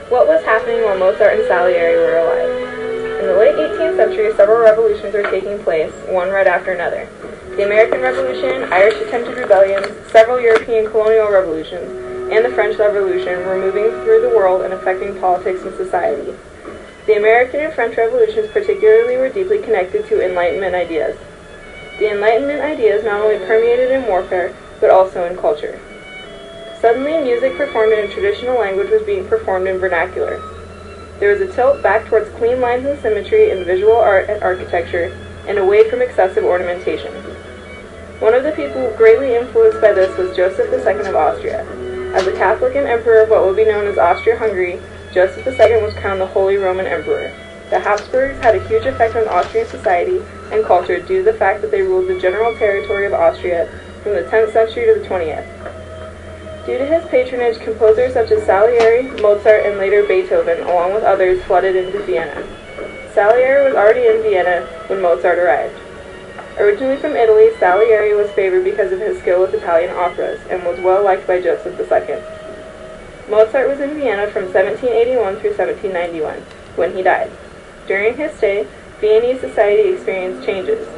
What was happening while Mozart and Salieri were alive? In the late 18th century, several revolutions were taking place, one right after another. The American Revolution, Irish attempted rebellions, several European colonial revolutions, and the French Revolution were moving through the world and affecting politics and society. The American and French revolutions particularly were deeply connected to Enlightenment ideas. The Enlightenment ideas not only permeated in warfare, but also in culture. Suddenly, music performed in a traditional language was being performed in vernacular. There was a tilt back towards clean lines and symmetry in visual art and architecture, and away from excessive ornamentation. One of the people greatly influenced by this was Joseph II of Austria. As a Catholic and emperor of what would be known as Austria-Hungary, Joseph II was crowned the Holy Roman Emperor. The Habsburgs had a huge effect on Austrian society and culture due to the fact that they ruled the general territory of Austria from the 10th century to the 20th. Due to his patronage, composers such as Salieri, Mozart, and later Beethoven, along with others, flooded into Vienna. Salieri was already in Vienna when Mozart arrived. Originally from Italy, Salieri was favored because of his skill with Italian operas, and was well liked by Joseph II. Mozart was in Vienna from 1781 through 1791, when he died. During his stay, Viennese society experienced changes.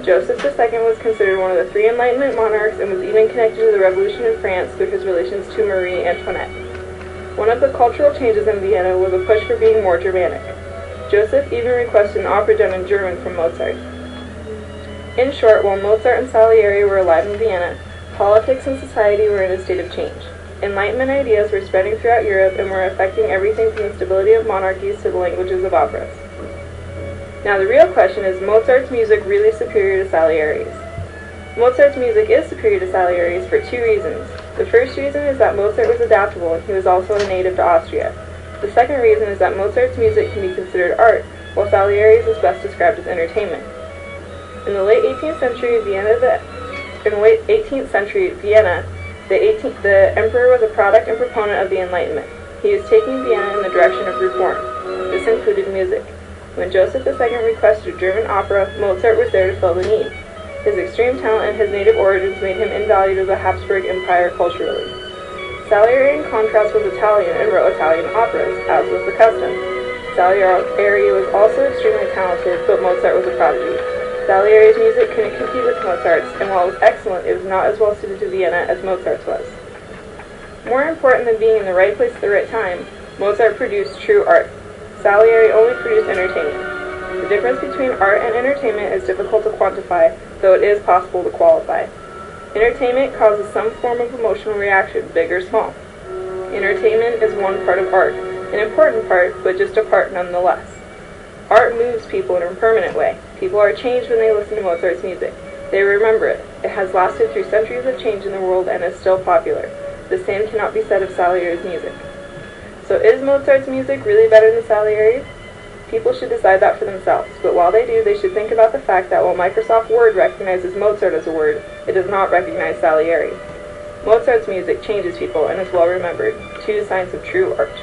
Joseph II was considered one of the three Enlightenment monarchs and was even connected to the revolution in France through his relations to Marie Antoinette. One of the cultural changes in Vienna was a push for being more Germanic. Joseph even requested an opera done in German from Mozart. In short, while Mozart and Salieri were alive in Vienna, politics and society were in a state of change. Enlightenment ideas were spreading throughout Europe and were affecting everything from the stability of monarchies to the languages of operas. Now the real question is Mozart's music really superior to Salieri's? Mozart's music is superior to Salieri's for two reasons. The first reason is that Mozart was adaptable and he was also a native to Austria. The second reason is that Mozart's music can be considered art, while Salieri's is best described as entertainment. In the late 18th century Vienna, the emperor was a product and proponent of the Enlightenment. He was taking Vienna in the direction of reform. This included music. When Joseph II requested a German opera, Mozart was there to fill the need. His extreme talent and his native origins made him invaluable to the Habsburg Empire culturally. Salieri, in contrast, was Italian and wrote Italian operas, as was the custom. Salieri was also extremely talented, but Mozart was a prodigy. Salieri's music couldn't compete with Mozart's, and while it was excellent, it was not as well suited to Vienna as Mozart's was. More important than being in the right place at the right time, Mozart produced true art. Salieri only produced entertainment. The difference between art and entertainment is difficult to quantify, though it is possible to qualify. Entertainment causes some form of emotional reaction, big or small. Entertainment is one part of art, an important part, but just a part nonetheless. Art moves people in a permanent way. People are changed when they listen to Mozart's music. They remember it. It has lasted through centuries of change in the world and is still popular. The same cannot be said of Salieri's music. So is Mozart's music really better than Salieri's? People should decide that for themselves, but while they do, they should think about the fact that while Microsoft Word recognizes Mozart as a word, it does not recognize Salieri. Mozart's music changes people and is well remembered, two signs of true art.